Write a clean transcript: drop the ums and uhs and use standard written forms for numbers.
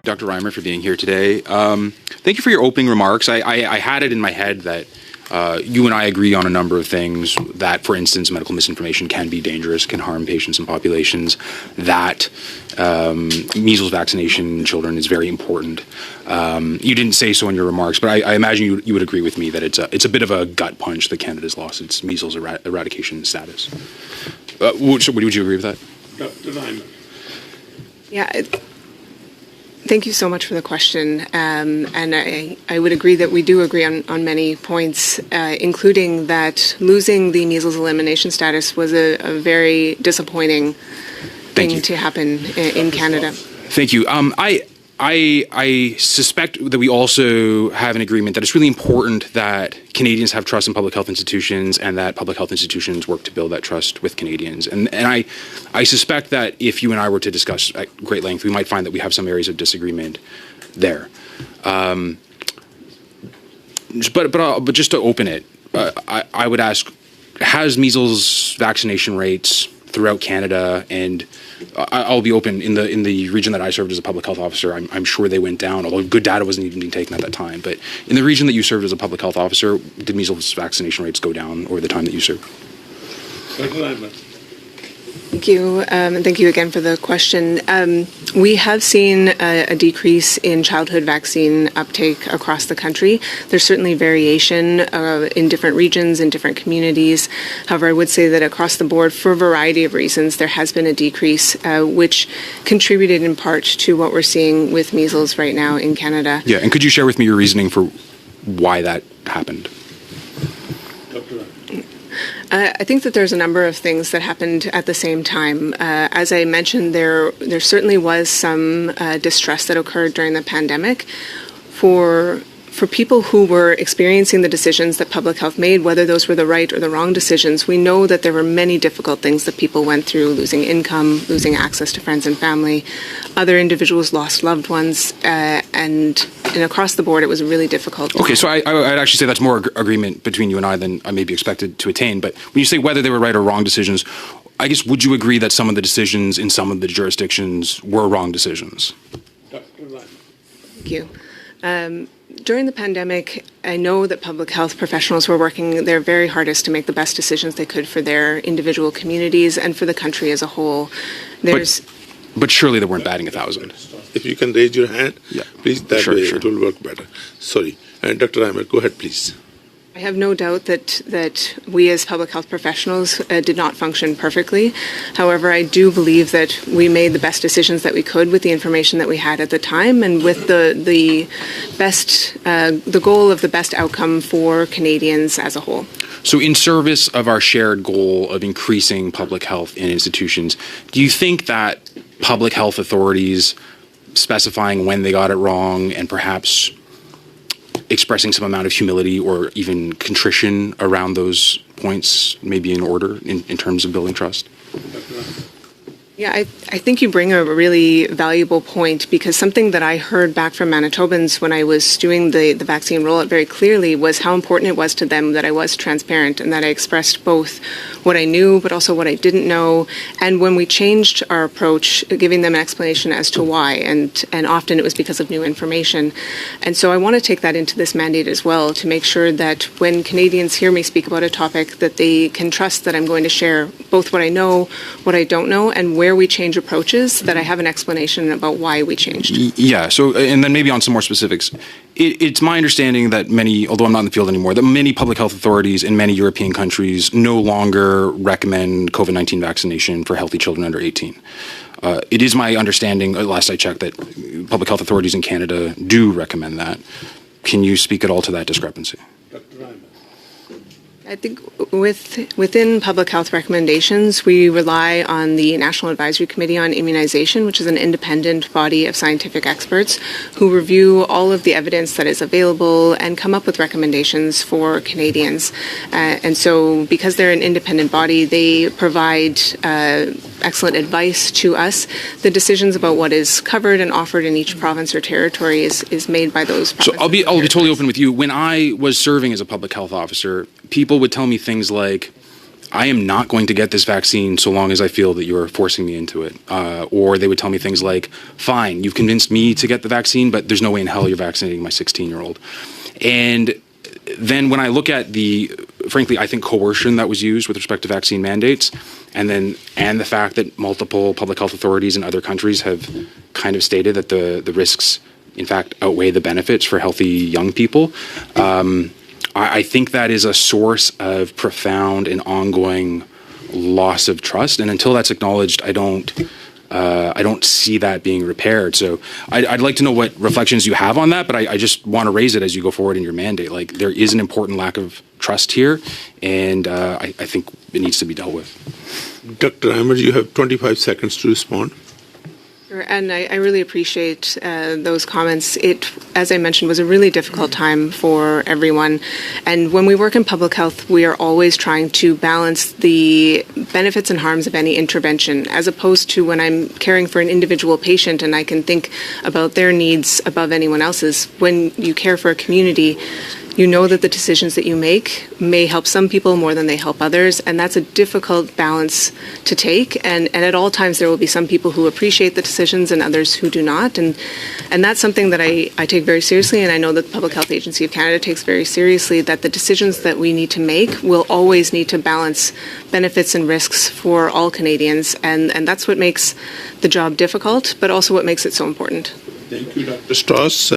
Dr. Reimer, for being here today. Thank you for your opening remarks. I had it in my head that you and I agree on a number of things, that, for instance, medical misinformation can be dangerous, can harm patients and populations, that measles vaccination in children is very important. You didn't say so in your remarks, but I imagine you would agree with me that it's a bit of a gut punch that Canada's lost its measles eradication status. Would you agree with that? Dr. Reimer. Yeah. Thank you so much for the question. And I would agree that we do agree on many points, including that losing the measles elimination status was a very disappointing thing to happen in Canada. Thank you. I suspect that we also have an agreement that it's really important that Canadians have trust in public health institutions and that public health institutions work to build that trust with Canadians. And I suspect that if you and I were to discuss at great length, we might find that we have some areas of disagreement there. But just to open it, I would ask, has measles vaccination rates throughout Canada, and I'll be open, in the region that I served as a public health officer, I'm sure they went down, although good data wasn't even being taken at that time. But in the region that you served as a public health officer, did measles vaccination rates go down over the time that you served? Thank you, and thank you again for the question. We have seen a decrease in childhood vaccine uptake across the country. There's certainly variation in different regions, in different communities. However, I would say that across the board, for a variety of reasons, there has been a decrease, which contributed in part to what we're seeing with measles right now in Canada. Yeah, and could you share with me your reasoning for why that happened? I think that there's a number of things that happened at the same time. As I mentioned, there certainly was some distress that occurred during the pandemic for people who were experiencing the decisions that public health made, whether those were the right or the wrong decisions. We know that there were many difficult things that people went through: losing income, losing access to friends and family. Other individuals lost loved ones, and across the board, it was a really difficult time. Okay, so I'd actually say that's more agreement between you and I than I may be expected to attain. But when you say whether they were right or wrong decisions, I guess, would you agree that some of the decisions in some of the jurisdictions were wrong decisions? Thank you. During the pandemic, I know that public health professionals were working their very hardest to make the best decisions they could for their individual communities and for the country as a whole. But surely they weren't batting 1,000. If you can raise your hand, please, that way it will work better. Sorry. And Dr. Reimer, go ahead, please. I have no doubt that we as public health professionals did not function perfectly. However, I do believe that we made the best decisions that we could with the information that we had at the time, and with the goal of the best outcome for Canadians as a whole. So in service of our shared goal of increasing public health in institutions, do you think that public health authorities specifying when they got it wrong and perhaps expressing some amount of humility or even contrition around those points may be in order in terms of building trust? Yeah, I think you bring a really valuable point, because something that I heard back from Manitobans when I was doing the vaccine rollout very clearly was how important it was to them that I was transparent and that I expressed both what I knew but also what I didn't know. And when we changed our approach, giving them an explanation as to why, and often it was because of new information. And so I want to take that into this mandate as well, to make sure that when Canadians hear me speak about a topic, that they can trust that I'm going to share both what I know, what I don't know, and where we change approaches, that I have an explanation about why we changed. Yeah, so, and then maybe on some more specifics, it's my understanding that many, although I'm not in the field anymore, that many public health authorities in many European countries no longer recommend COVID-19 vaccination for healthy children under 18. It is my understanding, last I checked, that public health authorities in Canada do recommend that. Can you speak at all to that discrepancy? I think within public health recommendations, we rely on the National Advisory Committee on Immunization, which is an independent body of scientific experts who review all of the evidence that is available and come up with recommendations for Canadians. And so because they're an independent body, they provide excellent advice to us. The decisions about what is covered and offered in each province or territory is made by those provinces. So I'll be totally open with you. When I was serving as a public health officer, people would tell me things like, I am not going to get this vaccine so long as I feel that you're forcing me into it. Or they would tell me things like, fine, you've convinced me to get the vaccine, but there's no way in hell you're vaccinating my 16-year-old. And then when I look at frankly, I think coercion that was used with respect to vaccine mandates, and the fact that multiple public health authorities in other countries have kind of stated that the risks, in fact, outweigh the benefits for healthy young people, I think that is a source of profound and ongoing loss of trust. And until that's acknowledged, I don't see that being repaired. So I'd like to know what reflections you have on that, but I just want to raise it as you go forward in your mandate. Like, there is an important lack of trust here, and I think it needs to be dealt with. Dr. Ahmed, you have 25 seconds to respond. And I really appreciate those comments. It, as I mentioned, was a really difficult time for everyone. And when we work in public health, we are always trying to balance the benefits and harms of any intervention, as opposed to when I'm caring for an individual patient and I can think about their needs above anyone else's. When you care for a community, you know that the decisions that you make may help some people more than they help others, and that's a difficult balance to take. And at all times there will be some people who appreciate the decisions and others who do not. And that's something that I take very seriously, and I know that the Public Health Agency of Canada takes very seriously, that the decisions that we need to make will always need to balance benefits and risks for all Canadians. And that's what makes the job difficult, but also what makes it so important. Thank you, Dr. Strauss.